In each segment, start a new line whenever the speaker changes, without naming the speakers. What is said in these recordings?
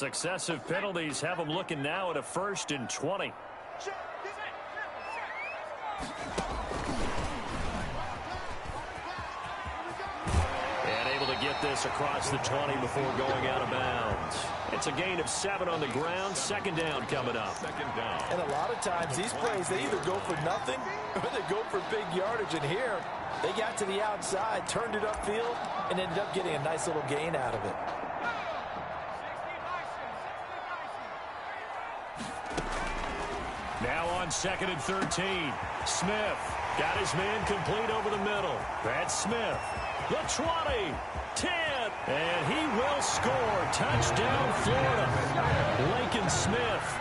Successive penalties have them looking now at a 1st and 20. And able to get this across the 20 before going out of bounds. It's a gain of 7 on the ground. 2nd down coming up. 2nd down.
And a lot of times these plays, they either go for nothing or they go for big yardage. And here, they got to the outside, turned it upfield, and ended up getting a nice little gain out of it.
Now on 2nd and 13. Smith got his man complete over the middle. That's Smith. The 20. 10. And he will score. Touchdown, Florida. Lincoln Smith.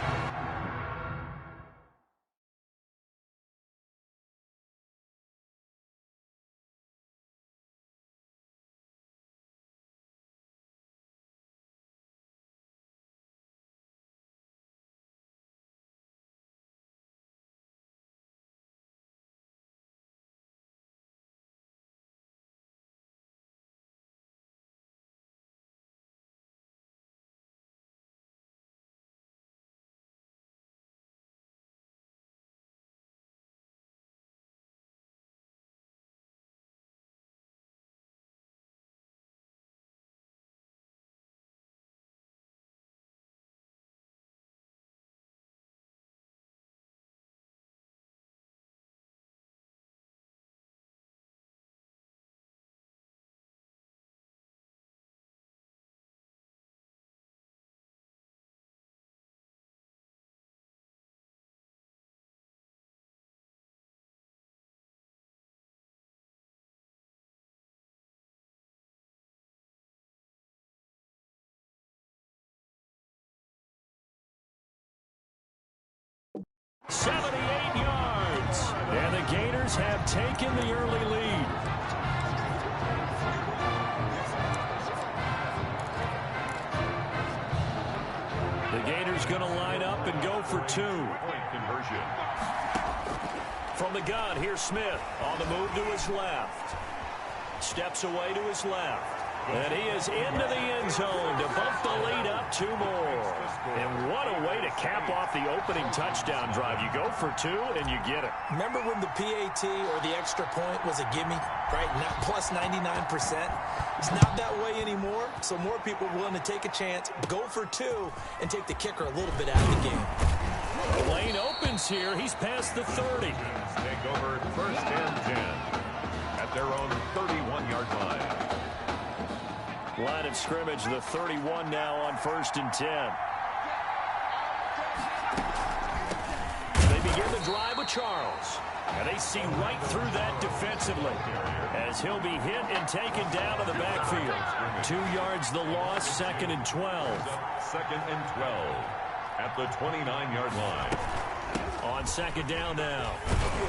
"78 yards. And the Gators have taken the early lead. The Gators going to line up and go for 2. Point conversion. From the gun, here's Smith on the move to his left. Steps away to his left. And he is into the end zone to bump the lead up 2 more. And what a way to cap off the opening touchdown drive. You go for 2 and you get it.
Remember when the PAT or the extra point was a gimme, right? Not plus 99%. It's not that way anymore, so more people are willing to take a chance, go for 2, and take the kicker a little bit out of the game.
The lane opens here. He's past the 30.
Take over 1st and 10 at their own 31-yard line.
Line of scrimmage, the 31 now on 1st and 10. They begin the drive with Charles. And they see right through that defensively as he'll be hit and taken down to the backfield. 2 yards the loss, 2nd and 12.
2nd and 12 at the 29-yard line.
On 2nd down now,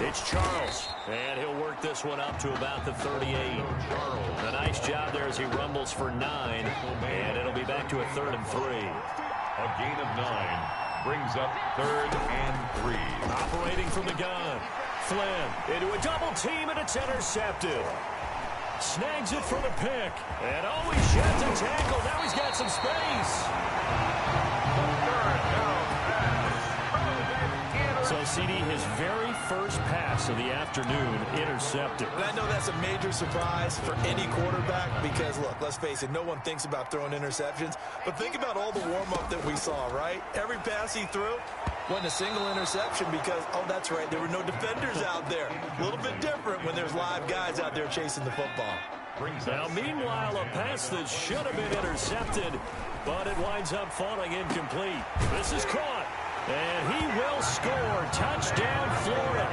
it's Charles. And he'll work this one up to about the 38. A nice job there as he rumbles for 9. And it'll be back to a 3rd and 3.
A gain of 9 brings up 3rd and 3.
Operating from the gun. Flynn into a double team, and it's intercepted. Snags it for the pick. And oh, he sheds a tackle. Now he's got some space. So, CD, his very first pass of the afternoon intercepted.
And I know that's a major surprise for any quarterback because, look, let's face it, no one thinks about throwing interceptions. But think about all the warm-up that we saw, right? Every pass he threw wasn't a single interception because, oh, that's right, there were no defenders out there. A little bit different when there's live guys out there chasing the football.
Now, meanwhile, a pass that should have been intercepted, but it winds up falling incomplete. This is caught. And he will score. Touchdown, Florida.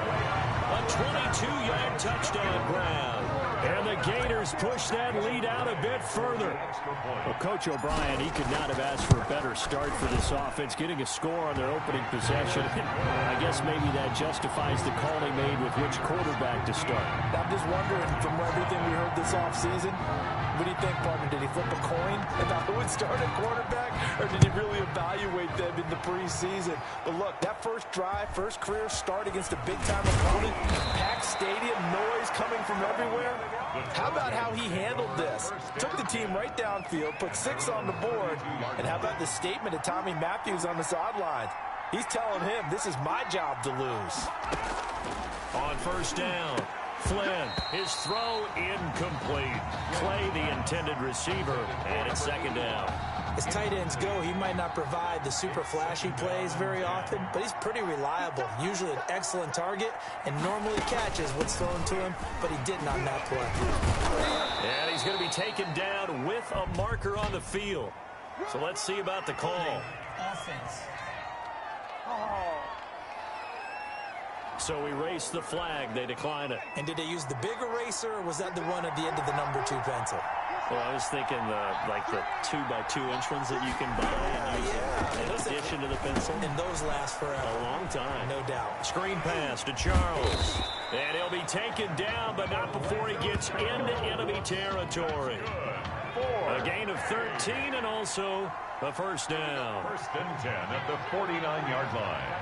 A 22-yard touchdown ground. And the Gators push that lead out a bit further. Well, Coach O'Brien, he could not have asked for a better start for this offense, getting a score on their opening possession. I guess maybe that justifies the call he made with which quarterback to start.
I'm just wondering, from everything we heard this offseason, what do you think, partner? Did he flip a coin about who would start at quarterback, or did he really evaluate them in the preseason? But look, that first drive, first career start against a big-time opponent, packed stadium, noise coming from everywhere? How about how he handled this? Took the team right downfield, put 6 on the board, and how about the statement of Tommy Matthews on the sidelines? He's telling him, this is my job to lose.
On first down, Flynn, his throw incomplete. Clay, the intended receiver, and it's second down.
As tight ends go, he might not provide the super flashy plays very often, but he's pretty reliable, usually an excellent target, and normally catches what's thrown to him, but he didn't on that play.
And he's going to be taken down with a marker on the field. So let's see about the call.
Offense.
So we race the flag. They decline it.
And did they use the big eraser, or was that the one at the end of the number 2 pencil?
Well, I was thinking like the 2x2-inch ones that you can buy and use in addition to the pencil.
And those last forever.
A long time.
No doubt.
Screen pass to Charles. And he'll be taken down, but not before he gets into enemy territory. A gain of 13 and also a first down.
First and 10 at the 49-yard line.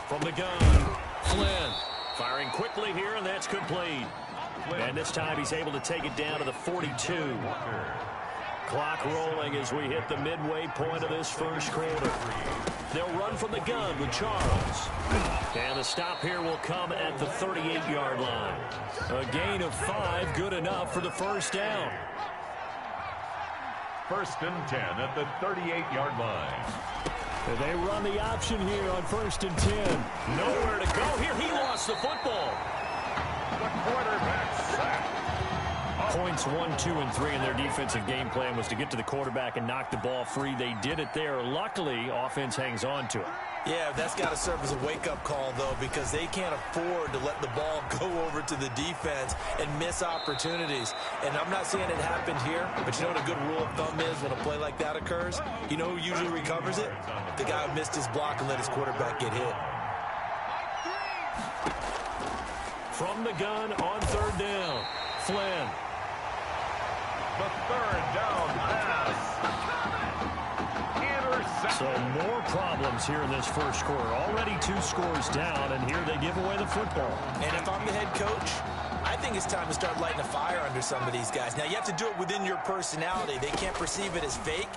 From the gun, Flynn firing quickly here, and that's complete. And this time he's able to take it down to the 42. Clock rolling as we hit the midway point of this first quarter. They'll run from the gun with Charles. And the stop here will come at the 38-yard line. A gain of 5, good enough for the first down.
First and 10 at the 38-yard line.
They run the option here on first and 10. Nowhere to go here. He lost the football.
The quarterback sack.
Points 1, 2, and 3 in their defensive game plan was to get to the quarterback and knock the ball free. They did it there. Luckily, offense hangs on to it.
Yeah, that's got to serve as a wake-up call, though, because they can't afford to let the ball go over to the defense and miss opportunities. And I'm not saying it happened here, but you know what a good rule of thumb is when a play like that occurs? You know who usually recovers it? The guy who missed his block and let his quarterback get hit.
From the gun on third down, Flynn.
The third down pass.
So more problems here in this first quarter. Already 2 scores down, and here they give away the football.
And if I'm the head coach, I think it's time to start lighting a fire under some of these guys. Now, you have to do it within your personality. They can't perceive it as fake,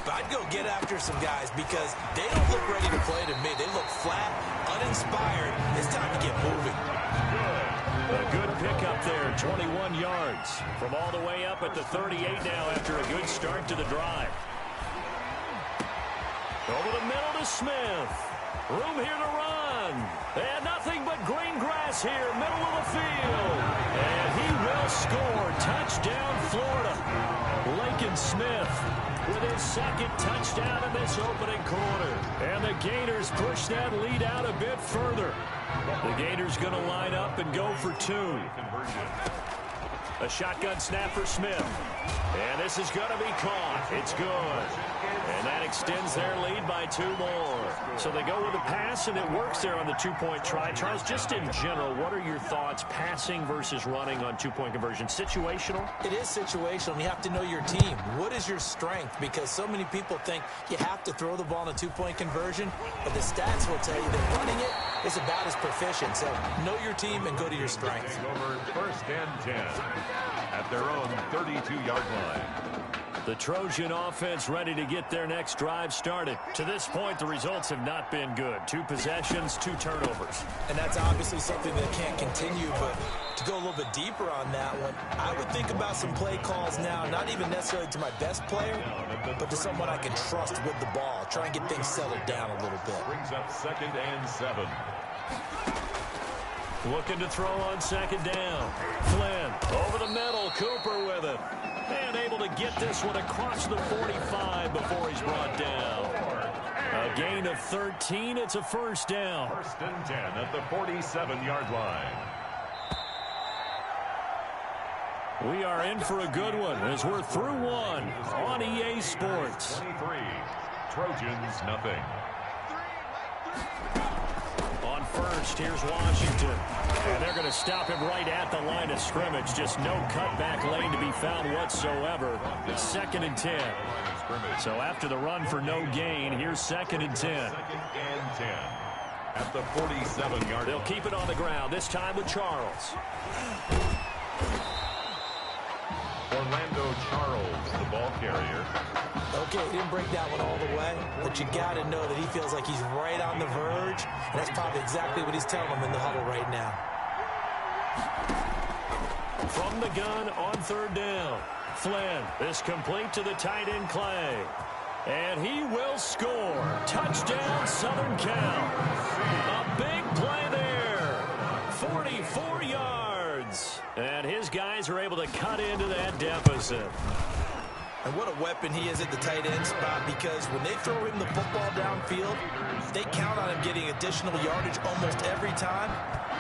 but I'd go get after some guys because they don't look ready to play to me. They look flat, uninspired. It's time to get moving.
A good pickup there, 21 yards. From all the way up at the 38 now after a good start to the drive. Over the middle to Smith. Room here to run. And nothing but green grass here, middle of the field. And he will score. Touchdown, Florida. Laken Smith with his second touchdown in this opening quarter. And the Gators push that lead out a bit further. The Gators going to line up and go for 2. A shotgun snap for Smith. And this is going to be caught. It's good. And that extends their lead by 2 more. So they go with a pass, and it works there on the 2-point try. Charles, just in general, what are your thoughts passing versus running on 2-point conversion? Situational?
It is situational. You have to know your team. What is your strength? Because so many people think you have to throw the ball in a 2-point conversion, but the stats will tell you that running it is about as proficient. So know your team and go to your strengths.
Over first and 10 at their own 32-yard line.
The Trojan offense ready to get their next drive started. To this point, the results have not been good. 2 possessions, 2 turnovers.
And that's obviously something that can't continue, but to go a little bit deeper on that one, I would think about some play calls now, not even necessarily to my best player, but to someone I can trust with the ball. Try and get things settled down a little bit.
Brings up 2nd and 7.
Looking to throw on 2nd down. Flynn over the middle. Cooper with it. And able to get this one across the 45 before he's brought down. A gain of 13. It's a first down.
First and 10 at the 47-yard line.
We are in for a good one as we're through 1 on EA Sports.
23. Trojans nothing.
On first, here's Washington. And they're going to stop him right at the line of scrimmage. Just no cutback lane to be found whatsoever. It's 2nd and 10. So after the run for no gain, here's 2nd and 10.
2nd and 10. at the 47-yard line.
They'll keep it on the ground, this time with Charles.
Orlando Charles, the ball carrier.
Okay, he didn't break that one all the way, but you got to know that he feels like he's right on the verge, and that's probably exactly what he's telling them in the huddle right now.
From the gun on third down, Flynn is complete to the tight end Clay. And he will score. Touchdown, Southern Cal. A big play there. 44 yards. And his guys are able to cut into that deficit.
And what a weapon he is at the tight end spot, because when they throw him the football downfield, they count on him getting additional yardage almost every time.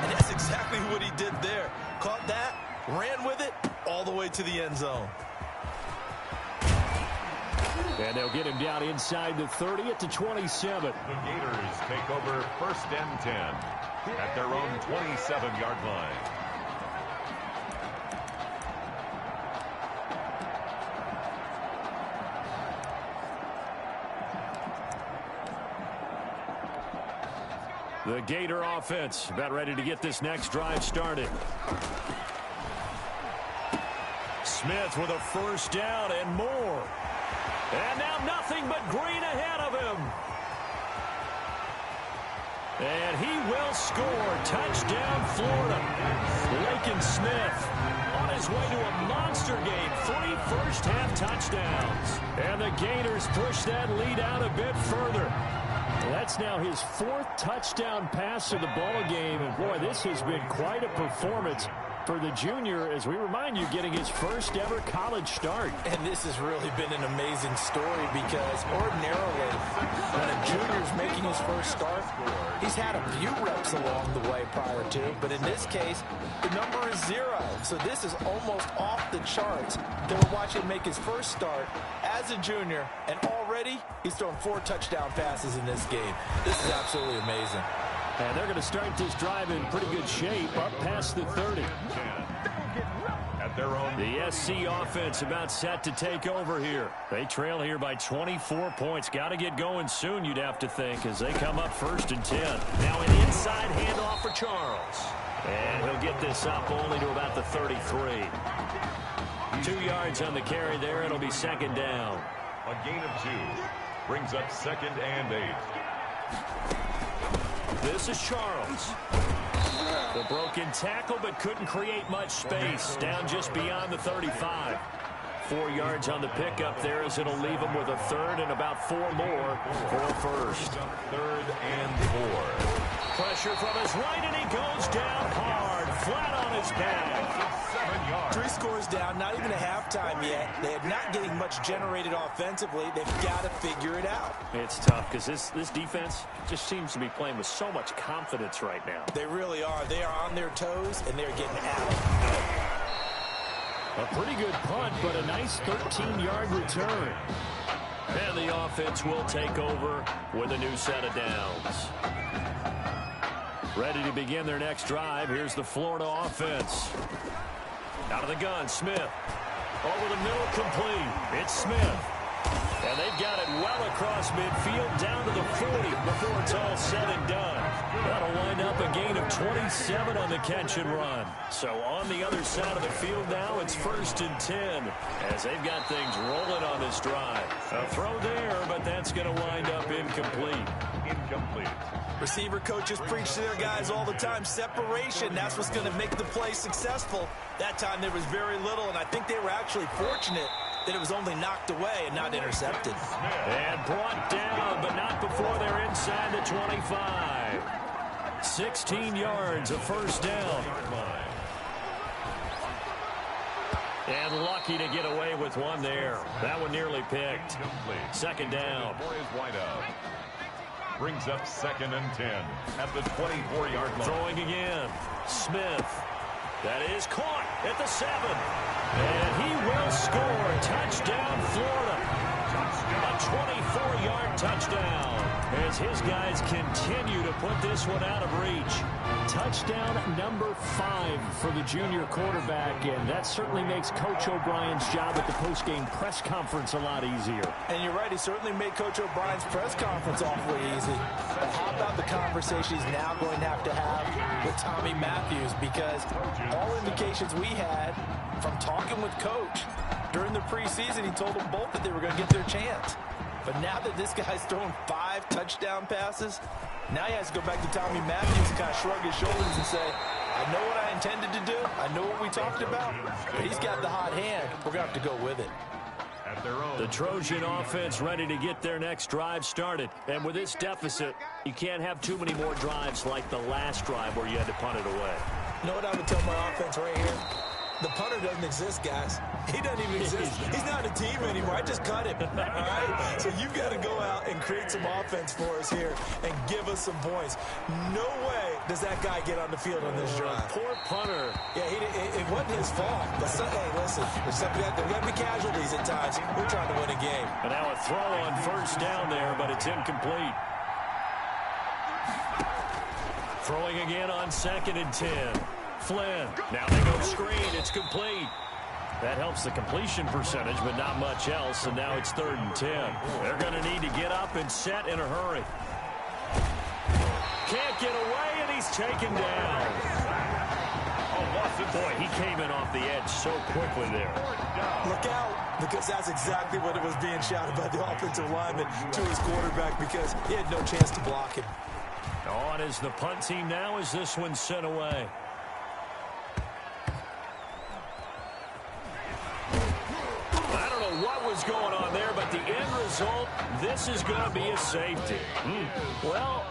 And that's exactly what he did there. Caught that, ran with it, all the way to the end zone.
And they'll get him down inside the 30 at the 27.
The Gators take over 1st and 10 at their own 27-yard line.
The Gator offense about ready to get this next drive started. Smith with a first down and more. And now nothing but green ahead of him. And he will score. Touchdown, Florida. Laken Smith on his way to a monster game. 3 first-half touchdowns. And the Gators push that lead out a bit further. Well, that's now his 4th touchdown pass of the ball game. And, boy, this has been quite a performance for the junior, as we remind you, getting his first ever college start.
And this has really been an amazing story, because ordinarily when a junior's making his first start, he's had a few reps along the way prior to, but in this case, the number is 0. So this is almost off the charts that we're watching him make his first start as a junior, and already he's thrown 4 touchdown passes in this game. This is absolutely amazing.
And they're going to start this drive in pretty good shape, up past the 30.
At their own.
The SC offense about set to take over here. They trail here by 24 points. Got to get going soon, you'd have to think, as they come up 1st and 10. Now an inside handoff for Charles. And he'll get this up only to about the 33. 2 yards on the carry there. It'll be 2nd down.
A gain of 2 brings up 2nd and 8.
This is Charles. The broken tackle, but couldn't create much space. Down just beyond the 35. 4 yards on the pickup there, as it'll leave him with a 3rd and about 4 more for a first.
3rd and 4.
Pressure from his right, and he goes down hard, flat on his back.
7 yards.
3 scores down, not even a halftime yet. They are not getting much generated offensively. They've got to figure it out.
It's tough, because this defense just seems to be playing with so much confidence right now.
They really are. They are on their toes, and they're getting at it.
A pretty good punt, but a nice 13-yard return. And the offense will take over with a new set of downs. Ready to begin their next drive. Here's the Florida offense. Out of the gun, Smith. Over the middle, complete. It's Smith. And they've got it well across midfield, down to the 40 before it's all said and done. That'll wind up a gain of 27 on the catch and run. So on the other side of the field now, it's 1st and 10, as they've got things rolling on this drive. A throw there, but that's going to wind up incomplete.
Incomplete.
Receiver coaches preach to their guys all the time. Separation, that's what's going to make the play successful. That time there was very little, and I think they were actually fortunate that it was only knocked away and not intercepted.
And brought down, but not before they're inside the 25. 16 yards, a first down. And lucky to get away with one there. That one nearly picked. 2nd down.
Is wide up. Brings up 2nd and 10 at the 24-yard line.
Throwing again. Smith. That is caught at the 7. And he will score. Touchdown, Florida. A 24-yard touchdown as his guys continue to put this one out of reach. Touchdown number 5 for the junior quarterback, and that certainly makes Coach O'Brien's job at the postgame press conference a lot easier.
And you're right, he certainly made Coach O'Brien's press conference awfully easy. But how about the conversation he's now going to have with Tommy Matthews? Because all indications we had from talking with Coach during the preseason, he told them both that they were going to get their chance. But now that this guy's thrown 5 touchdown passes, now he has to go back to Tommy Matthews and kind of shrug his shoulders and say, I know what I intended to do. I know what we talked about. But he's got the hot hand. We're going to have to go with it.
The Trojan offense ready to get their next drive started. And with this deficit, you can't have too many more drives like the last drive where you had to punt it away.
You know what I would tell my offense right here? The punter doesn't exist, guys. He doesn't even exist. He's not a team anymore. I just cut him. All right? So you've got to go out and create some offense for us here and give us some points. No way does that guy get on the field on this drive.
Poor punter.
Yeah, it wasn't his fault. But hey, listen, there's got to be casualties at times. We're trying to win a game.
And now a throw on first down there, but it's incomplete. Throwing again on 2nd and 10. Flynn. Now they go screen. It's complete. That helps the completion percentage, but not much else. And now it's 3rd and 10. They're going to need to get up and set in a hurry. Can't get away, and he's taken down. Boy, he came in off the edge so quickly there.
Look out, because that's exactly what it was being shouted by the offensive lineman to his quarterback, because he had no chance to block him.
On is the punt team now as this one's sent away. What was going on there, but the end result, this is going to be a safety. Well,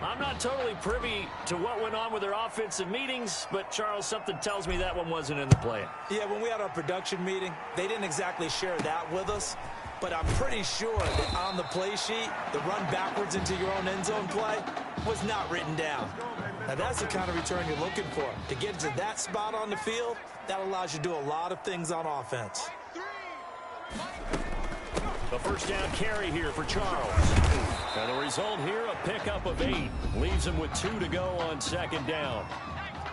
I'm not totally privy to what went on with their offensive meetings, but Charles, something tells me that one wasn't in the plan.
Yeah, when we had our production meeting, they didn't exactly share that with us, but I'm pretty sure that on the play sheet, the run backwards into your own end zone play was not written down. Now, that's the kind of return you're looking for. To get to that spot on the field, that allows you to do a lot of things on offense.
The first down carry here for Charles. And the result here, a pickup of 8. Leaves him with 2 to go on 2nd down.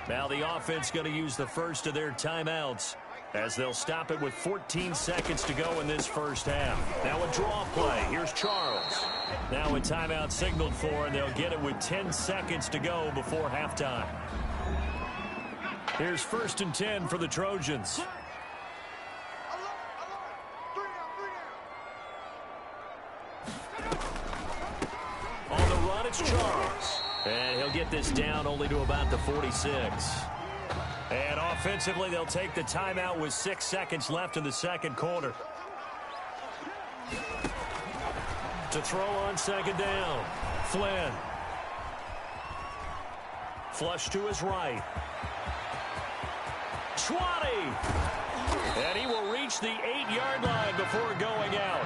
Now the offense going to use the first of their timeouts as they'll stop it with 14 seconds to go in this first half. Now a draw play. Here's Charles. Now a timeout signaled for, and they'll get it with 10 seconds to go before halftime. Here's 1st and 10 for the Trojans. On the run, it's Charles. And he'll get this down only to about the 46. And offensively, they'll take the timeout with 6 seconds left in the second quarter. To throw on 2nd down, Flynn. Flush to his right. Schwani. And he will reach the 8-yard line before going out.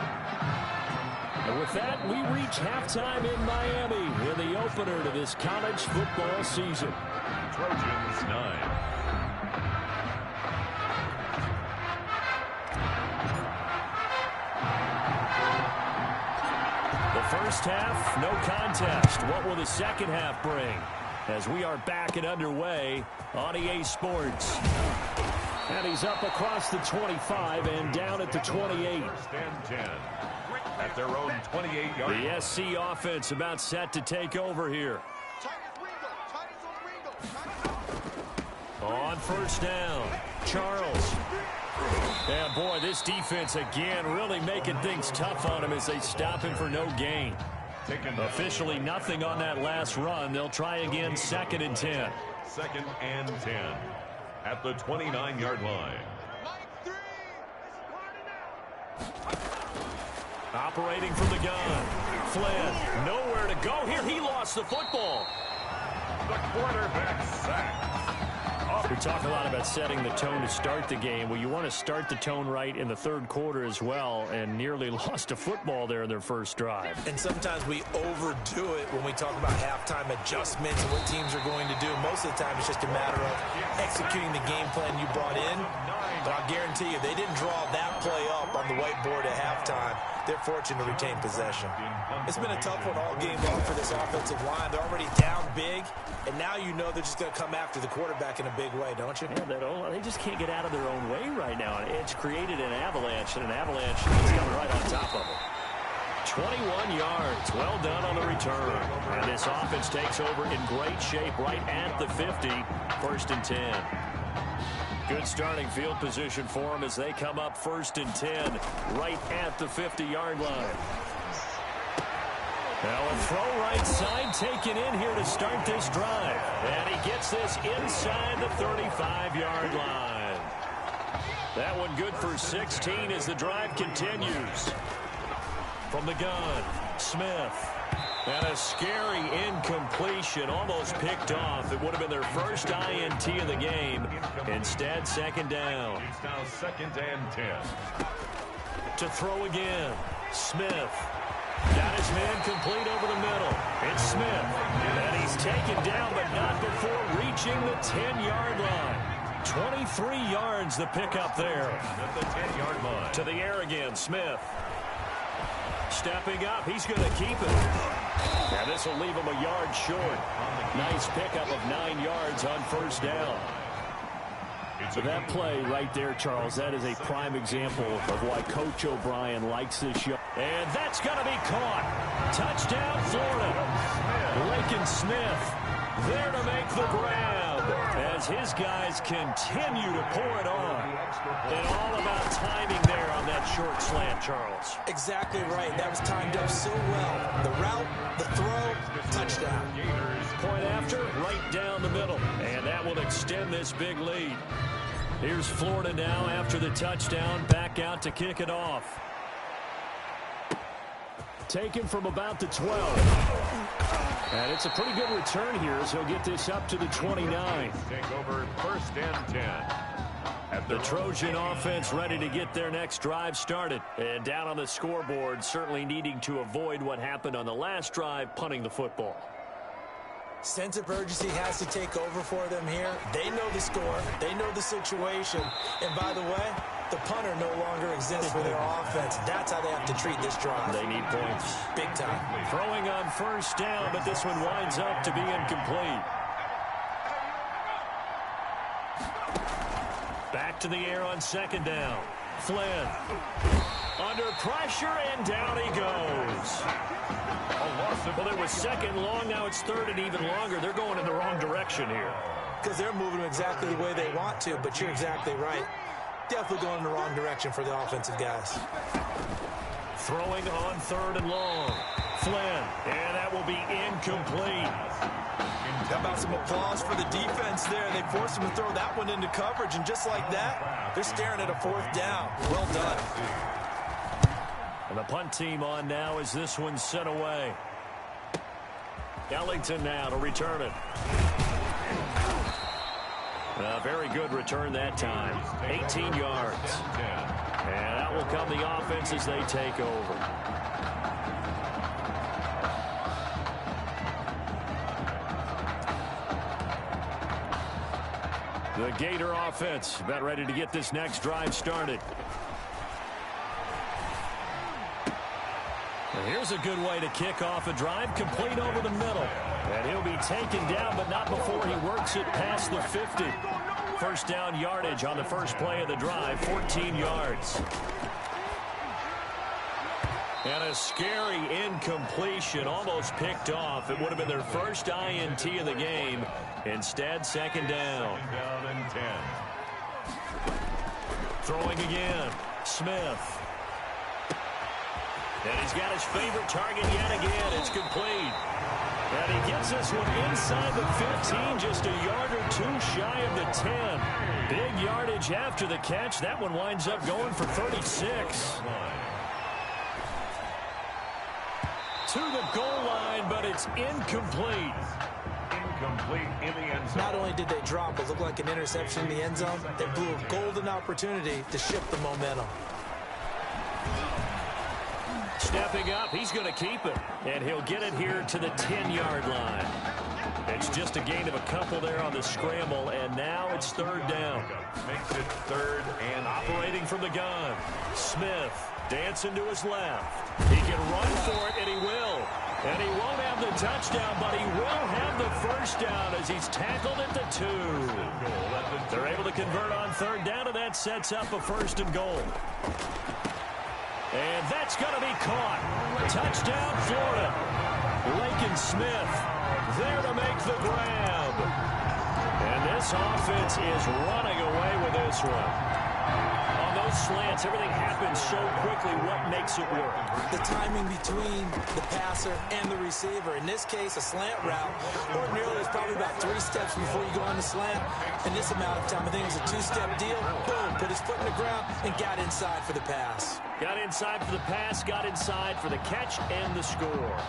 And with that, we reach halftime in Miami in the opener to this college football season.
Trojans 9.
The first half, no contest. What will the second half bring? As we are back and underway on EA Sports. And he's up across the 25 and down at the 28.
1st and 10. At their own 28-yard line.
The SC offense about set to take over here. On 1st down, Charles. Yeah, boy, this defense again really making things tough on him as they stop him for no gain. Officially nothing on that last run. They'll try again 2nd and 10.
2nd and 10. At the 29-yard line.
Operating from the gun. Flynn, nowhere to go here. He lost the football.
The quarterback sacked. A
We talk a lot about setting the tone to start the game. Well, you want to start the tone right in the third quarter as well, and nearly lost a football there in their first drive.
And sometimes we overdo it when we talk about halftime adjustments and what teams are going to do. Most of the time, it's just a matter of executing the game plan you brought in. But I'll guarantee you, they didn't draw that play up on the whiteboard at halftime. They're fortunate to retain possession. It's been a tough one all game long for this offensive line. They're already down big, and now you know they're just going to come after the quarterback in a big way, don't you?
Yeah, they just can't get out of their own way right now. It's created an avalanche, and an avalanche is coming right on top of them. 21 yards. Well done on the return. And this offense takes over in great shape right at the 50. 1st and 10. Good starting field position for them as they come up 1st and 10 right at the 50-yard line. Now a throw right side taken in here to start this drive. And he gets this inside the 35-yard line. That one good for 16 as the drive continues. From the gun, Smith. And a scary incompletion, almost picked off. It would have been their first INT of the game. Instead, 2nd down.
It's now 2nd and 10.
To throw again, Smith. Got his man complete over the middle. It's Smith. And he's taken down, but not before reaching the 10-yard line. 23 yards the pickup there.
At the 10-yard line.
To the air again, Smith. Stepping up, he's going to keep it. Now this will leave him a yard short. Nice pickup of 9 yards on 1st down. So that play right there, Charles, that is a prime example of why Coach O'Brien likes this show. And that's going to be caught. Touchdown, Florida. Laken Smith there to make the grab as his guys continue to pour it on. And all about timing there on that short slant, Charles.
Exactly right. That was timed up so well. The route, the throw, touchdown.
Point after, right down the middle. And that will extend this big lead. Here's Florida now after the touchdown, back out to kick it off. Taken from about the 12. And it's a pretty good return here as he'll get this up to the 29.
Take over 1st and 10.
The Trojan offense ready to get their next drive started. And down on the scoreboard, certainly needing to avoid what happened on the last drive, punting the football.
Sense of urgency has to take over for them here. They know the score. They know the situation. And by the way, the punter no longer exists for their offense. That's how they have to treat this drive.
They need points.
Big time.
Throwing on 1st down, but this one winds up to be incomplete. Back to the air on 2nd down. Flynn. Under pressure, and down he goes. Well, it was 2nd long. Now it's 3rd and even longer. They're going in the wrong direction here.
Because they're moving exactly the way they want to, but you're exactly right. Definitely going in the wrong direction for the offensive guys.
Throwing on 3rd and long. Flynn, and that will be incomplete.
How about some applause for the defense there? They forced him to throw that one into coverage, and just like that, they're staring at a 4th down. Well done.
And the punt team on now as this one's sent away. Ellington now to return it. A very good return that time. 18 yards. And that will come the offense as they take over. The Gator offense about ready to get this next drive started. And here's a good way to kick off a drive, complete over the middle. And he'll be taken down, but not before he works it past the 50. 1st down yardage on the first play of the drive, 14 yards. And a scary incompletion, almost picked off. It would have been their first INT of the game. Instead, 2nd down.
2nd down and 10.
Throwing again, Smith. And he's got his favorite target yet again. It's complete. And he gets this one inside the 15, just a yard or two shy of the 10. Big yardage after the catch. That one winds up going for 36. To the goal line, but it's incomplete.
incomplete in the end zone.
Not only did they drop what looked like an interception in the end zone, they blew a golden opportunity to shift the momentum.
Stepping up, he's going to keep it. And he'll get it here to the 10-yard line. It's just a gain of a couple there on the scramble, and now it's third down.
Makes it third and
operating from the gun. Smith dancing to his left. He can run for it, and he will. And he won't have the touchdown, but he will have the first down as he's tackled at the 2. They're able to convert on third down, and that sets up a first and goal. And that's going to be caught. Touchdown, Florida. Laken Smith there to make the grab. And this offense is running away with this one. On those slants, everything happens so quickly. What makes it work?
The timing between the passer and the receiver. In this case, a slant route. Ordinarily, it's probably about 3 steps before you go on the slant. In this amount of time, I think it was a 2-step deal. Boom, put his foot in the ground and got inside for the pass.
Got inside for the pass, got inside for the catch and the score.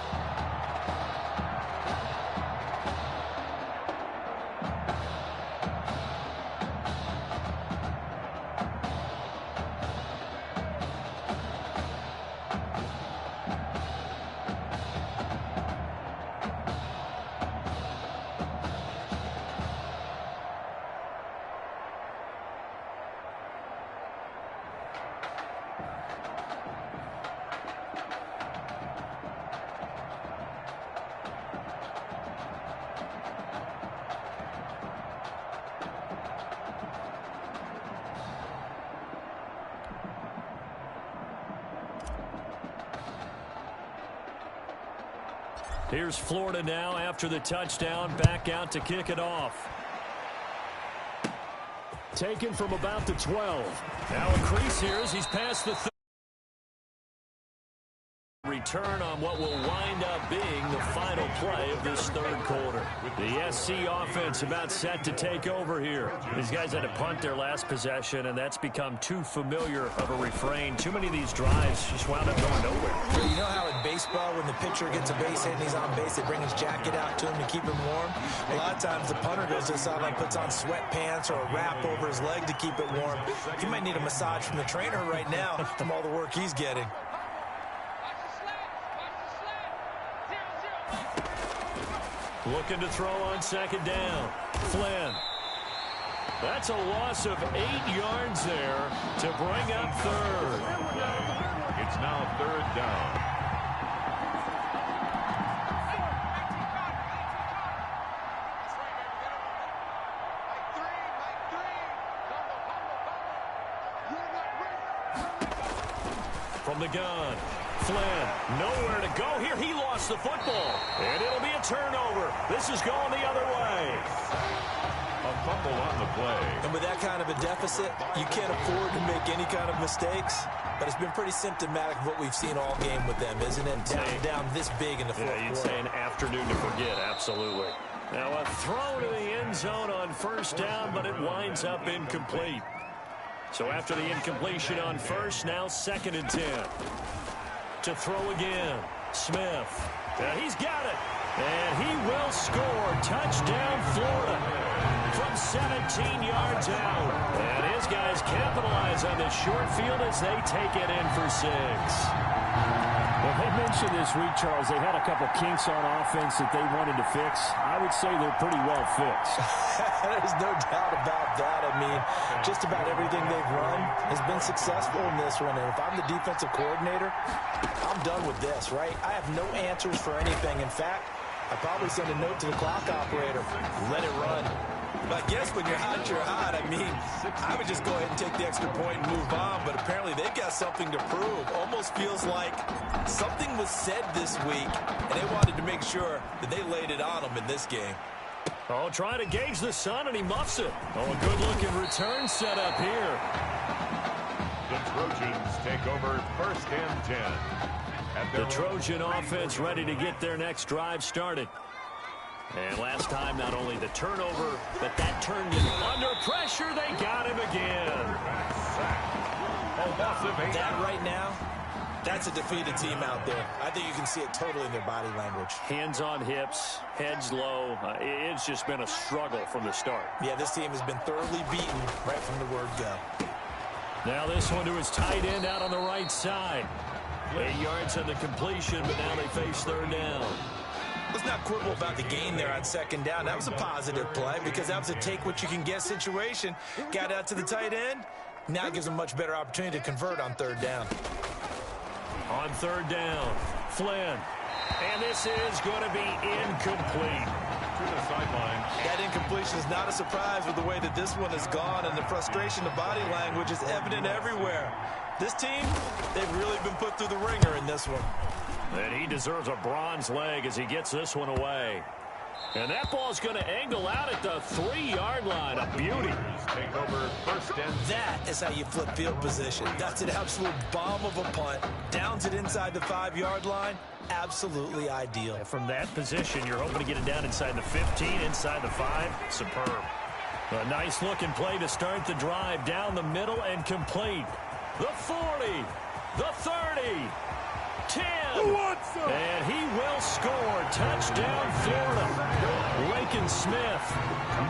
Here's Florida now after the touchdown, back out to kick it off. Taken from about the 12. Now a crease here as he's past the 30. Return on what will wind up being the final play of this third quarter. The SC offense about set to take over here. These guys had to punt their last possession, and that's become too familiar of a refrain. Too many of these drives just wound up going nowhere.
Well, you know how in baseball, when the pitcher gets a base hit and he's on base, they bring his jacket out to him to keep him warm? A lot of times the punter goes to the sideline, puts on sweatpants or a wrap over his leg to keep it warm. He might need a massage from the trainer right now from all the work he's getting.
Looking to throw on second down. Flynn. That's a loss of 8 yards there to bring up third.
It's now third down.
From the gun. Flynn, nowhere to go here. He lost the football, and it'll be a turnover. This is going the other way.
A fumble on the play.
And with that kind of a deficit, you can't afford to make any kind of mistakes. But it's been pretty symptomatic of what we've seen all game with them, isn't it? Down this big in the fourth quarter.
Yeah, you'd say an afternoon to forget, absolutely. Now a throw to the end zone on first down, but it winds up incomplete. So after the incompletion on first, now 2nd and 10. To throw again. Smith. He's got it. And he will score. Touchdown, Florida. From 17 yards out. And his guys capitalize on this short field as they take it in for 6.
Well, they mentioned this week, Charles, they had a couple kinks on offense that they wanted to fix. I would say they're pretty well fixed.
There's no doubt about that. I mean, just about everything they've run has been successful in this one. And if I'm the defensive coordinator, I'm done with this, right? I have no answers for anything. In fact, I'd probably send a note to the clock operator. Let it run. But I guess when you're hot, you're hot. I mean, I would just go ahead and take the extra point and move on. But apparently they've got something to prove. Almost feels like something was said this week, and they wanted to make sure that they laid it on them in this game.
Oh, trying to gauge the sun, and he muffs it. Oh, a good-looking return set up here.
The Trojans take over 1st and 10.
The Trojan offense ready to get their next drive started. And last time, not only the turnover, but that turned in under pressure. They got him again.
That right now That's a defeated team out there. I think you can see it totally in their body language.
Hands on hips, heads low. It's just been a struggle from the start.
Yeah, this team has been thoroughly beaten right from the word go.
Now this one to his tight end out on the right side. 8 yards on the completion, but now they face third down.
Let's not quibble about the gain there on second down. That was a positive play because that was a take-what-you-can-get situation. Got out to the tight end. Now it gives them a much better opportunity to convert on third down.
On third down, Flynn. And this is going to be incomplete.
To the sideline.
That incompletion is not a surprise with the way that this one has gone, and the frustration of body language is evident everywhere. This team, they've really been put through the ringer in this one.
And he deserves a bronze leg as he gets this one away. And that ball's going to angle out at the 3-yard line. A beauty.
Take over first and
That is how you flip field position. That's an absolute bomb of a punt. Downs it inside the 5-yard line. Absolutely ideal.
From that position, you're hoping to get it down inside the 15, inside the 5. Superb. A nice looking play to start the drive down the middle and complete. The 40, the 30, 10. And he will score. Touchdown, Florida. Lincoln Smith,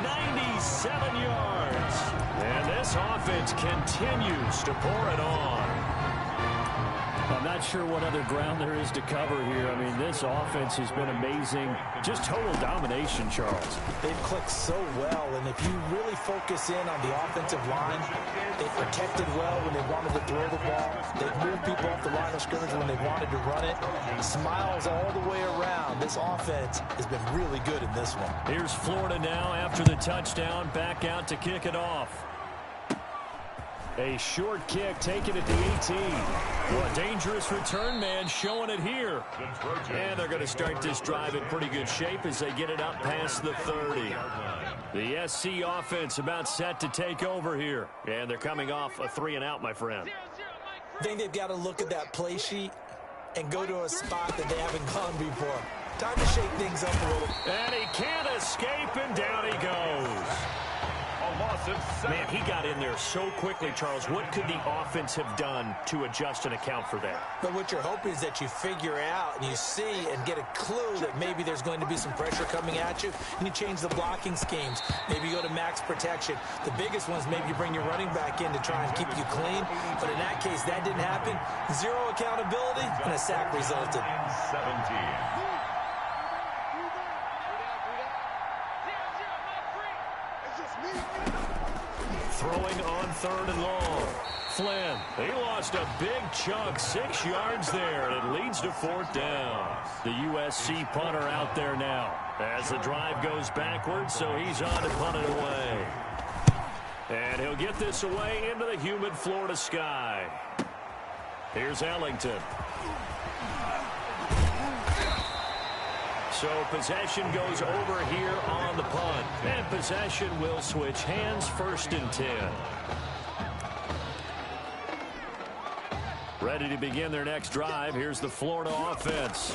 97 yards. And this offense continues to pour it on.
I'm not sure what other ground there is to cover here. I mean, this offense has been amazing. Just total domination, Charles.
They've clicked so well, and if you really focus in on the offensive line, they've protected well when they wanted to throw the ball. They've moved people off the line of scrimmage when they wanted to run it. Smiles all the way around. This offense has been really good in this one.
Here's Florida now after the touchdown, back out to kick it off. A short kick taken at the 18. Well, a dangerous return man showing it here. And they're going to start this drive in pretty good shape as they get it up past the 30. The SC offense about set to take over here. And they're coming off a 3-and-out, my friend.
I think they've got to look at that play sheet and go to a spot that they haven't gone before. Time to shake things up a little.
And he can't escape, and down he goes. Man, he got in there so quickly, Charles. What could the offense have done to adjust and account for that?
But what you're hoping is that you figure out and you see and get a clue that maybe there's going to be some pressure coming at you, and you change the blocking schemes. Maybe you go to max protection. The biggest ones, maybe you bring your running back in to try and keep you clean. But in that case, that didn't happen. Zero accountability, and a sack resulted.
17.
Throwing on third and long. Flynn, he lost a big chunk, 6 yards there, and it leads to fourth down. The USC punter out there now as the drive goes backwards, so he's on to punt it away. And he'll get this away into the humid Florida sky. Here's Ellington. So possession goes over here on the punt. And possession will switch hands, 1st and 10. Ready to begin their next drive. Here's the Florida offense.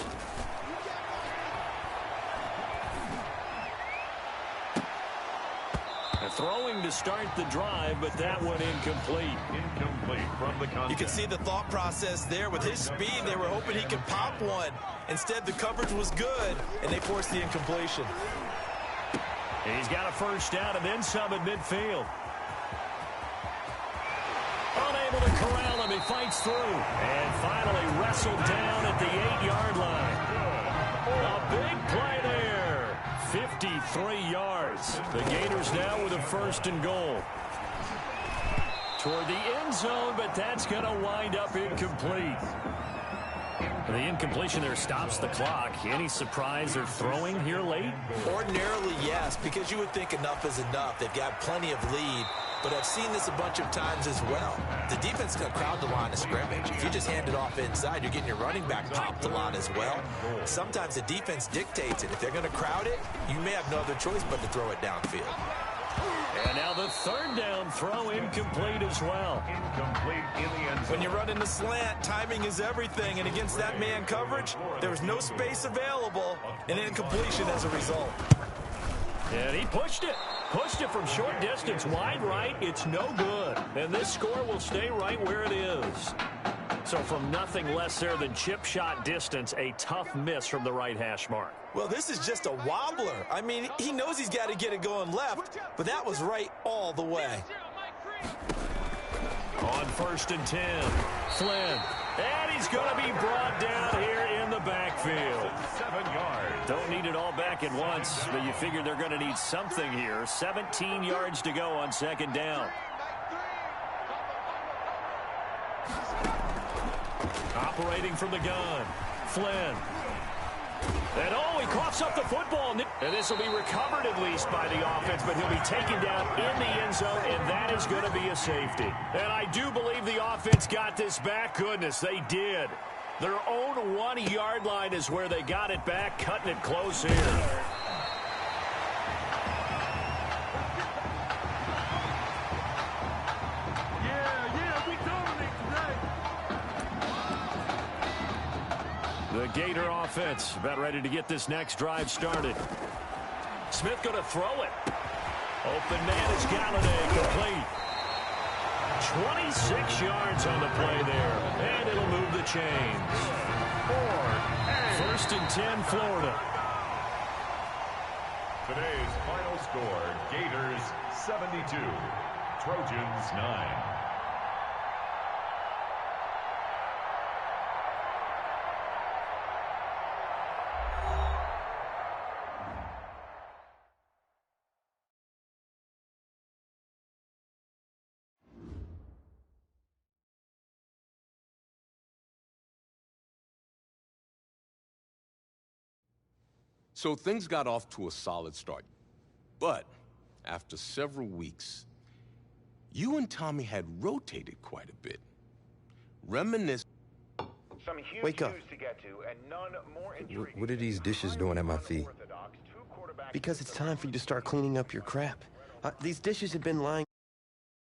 Throwing to start the drive, but that one incomplete.
Incomplete from the contest.
You can see the thought process there. With his speed, they were hoping he could pop one. Instead, the coverage was good, and they forced the incompletion.
He's got a first down and then some at midfield. Unable to corral him. He fights through. And finally wrestled down at the 8-yard line. A big play there. 53 yards. The Gators now with a 1st and goal. Toward the end zone, but that's going to wind up incomplete. The incompletion there stops the clock. Any surprise they're throwing here late?
Ordinarily, yes, because you would think enough is enough. They've got plenty of lead, but I've seen this a bunch of times as well. The defense is going to crowd the line of scrimmage. If you just hand it off inside, you're getting your running back popped a lot as well. Sometimes the defense dictates it. If they're going to crowd it, you may have no other choice but to throw it downfield.
And now the 3rd down throw incomplete as well.
Incomplete in the end zone.
When you're running the slant, timing is everything. And against that man coverage, there was no space available. And incompletion as a result.
And he pushed it. Pushed it from short distance, wide right. It's no good. And this score will stay right where it is. So from nothing less there than chip shot distance, a tough miss from the right hash mark.
Well, this is just a wobbler. I mean, he knows he's got to get it going left, but that was right all the way.
On 1st and 10, Flynn. And he's going to be brought down here in the backfield.
7 yards.
Don't need it all back at once, but you figure they're going to need something here. 17 yards to go on 2nd down. Operating from the gun, Flynn. And he coughs up the football. And this will be recovered at least by the offense, but he'll be taken down in the end zone, and that is going to be a safety. And I do believe the offense got this back. Goodness, they did. Their own 1-yard line is where they got it back, cutting it close here. The Gator offense about ready to get this next drive started. Smith going to throw it. Open man is Galladay, complete. 26 yards on the play there, and it'll move the chains. 1st and 10, Florida.
Today's final score, Gators 72, Trojans 9.
So things got off to a solid start. But after several weeks, you and Tommy had rotated quite a bit. Reminisce.
Wake up. What are these dishes doing at my feet? Because it's time for you to start cleaning up your crap. These dishes have been lying